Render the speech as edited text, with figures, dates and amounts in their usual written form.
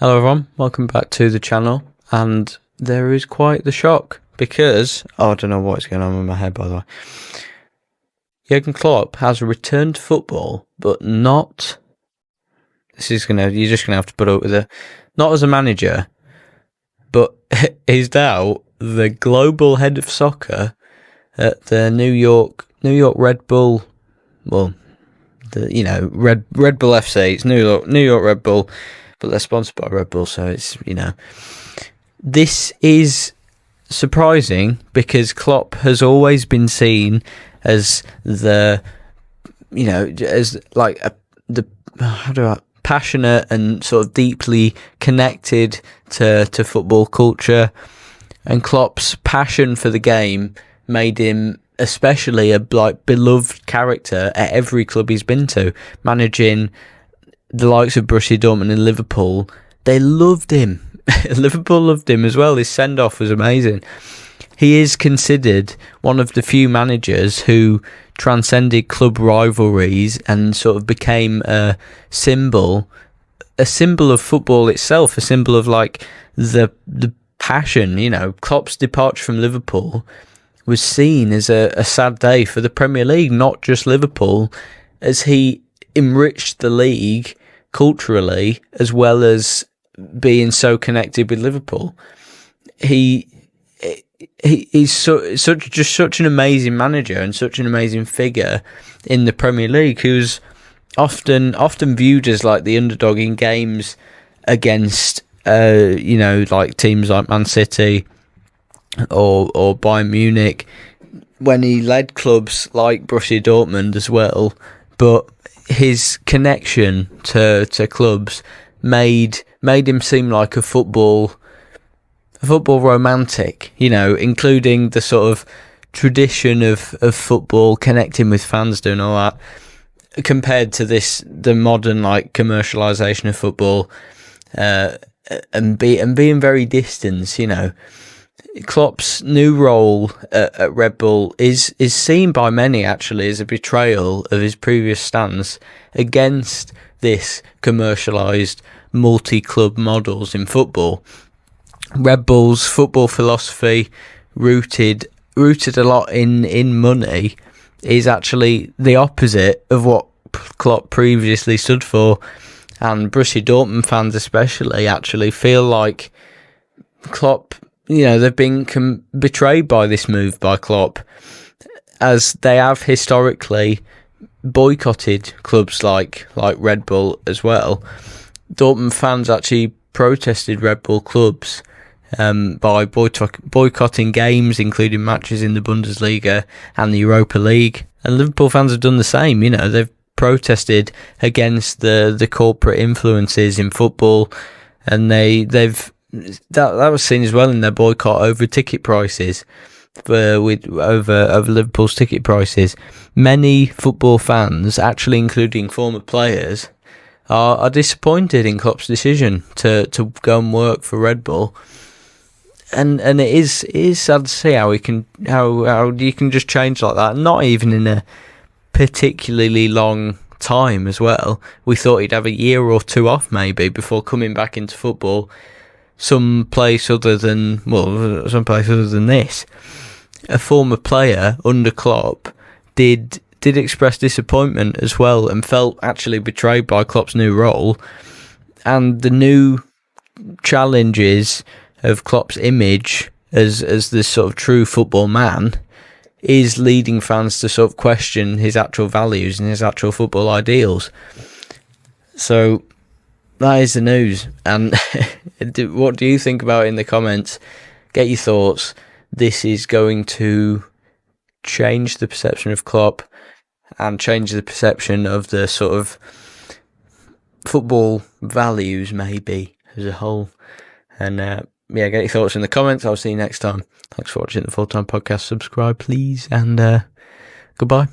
Hello everyone, welcome back to the channel, and there is quite the shock because, I don't know what's going on with my head by the way. Jurgen Klopp has returned to football, but not, you're just going to have to put up with it, not as a manager, but he's now the global head of soccer at the New York Red Bull, well, Red Bull FC, it's New York Red Bull, but they're sponsored by Red Bull, so it's, this is surprising because Klopp has always been seen as the, passionate and sort of deeply connected to football culture, and Klopp's passion for the game made him especially a beloved character at every club he's been to, managing the likes of Borussia Dortmund and Liverpool. They loved him. Liverpool loved him as well. His send-off was amazing. He is considered one of the few managers who transcended club rivalries and sort of became a symbol of football itself, a symbol of the passion. Klopp's departure from Liverpool was seen as a sad day for the Premier League, not just Liverpool, as he enriched the league culturally as well as being so connected with Liverpool. He's such an amazing manager and such an amazing figure in the Premier League, who's often viewed as like the underdog in games against teams like Man City or Bayern Munich, when he led clubs like Borussia Dortmund as well. But his connection to clubs made him seem like a football romantic, including the sort of tradition of football, connecting with fans, doing all that, compared to the modern commercialization of football, and being very distant. Klopp's new role at Red Bull is seen by many actually as a betrayal of his previous stance against this commercialised multi-club models in football. Red Bull's football philosophy, rooted a lot in money, is actually the opposite of what Klopp previously stood for, and Borussia Dortmund fans especially actually feel like Klopp, they've been betrayed by this move by Klopp, as they have historically boycotted clubs like Red Bull as well. Dortmund fans actually protested Red Bull clubs by boycotting games, including matches in the Bundesliga and the Europa League. And Liverpool fans have done the same. They've protested against the corporate influences in football, and that was seen as well in their boycott over ticket prices, over Liverpool's ticket prices. Many football fans, actually including former players, are disappointed in Klopp's decision to go and work for Red Bull, and it is sad to see how you can just change like that, not even in a particularly long time as well. We thought he'd have a year or two off maybe before coming back into football, someplace other than this. A former player under Klopp did express disappointment as well, and felt actually betrayed by Klopp's new role and the new challenges of Klopp's image as this sort of true football man is leading fans to sort of question his actual values and his actual football ideals. So that is the news. And what do you think about it in the comments? Get your thoughts. This is going to change the perception of Klopp and change the perception of the sort of football values maybe as a whole. And get your thoughts in the comments. I'll see you next time. Thanks for watching the Full Time Podcast. Subscribe please, and goodbye.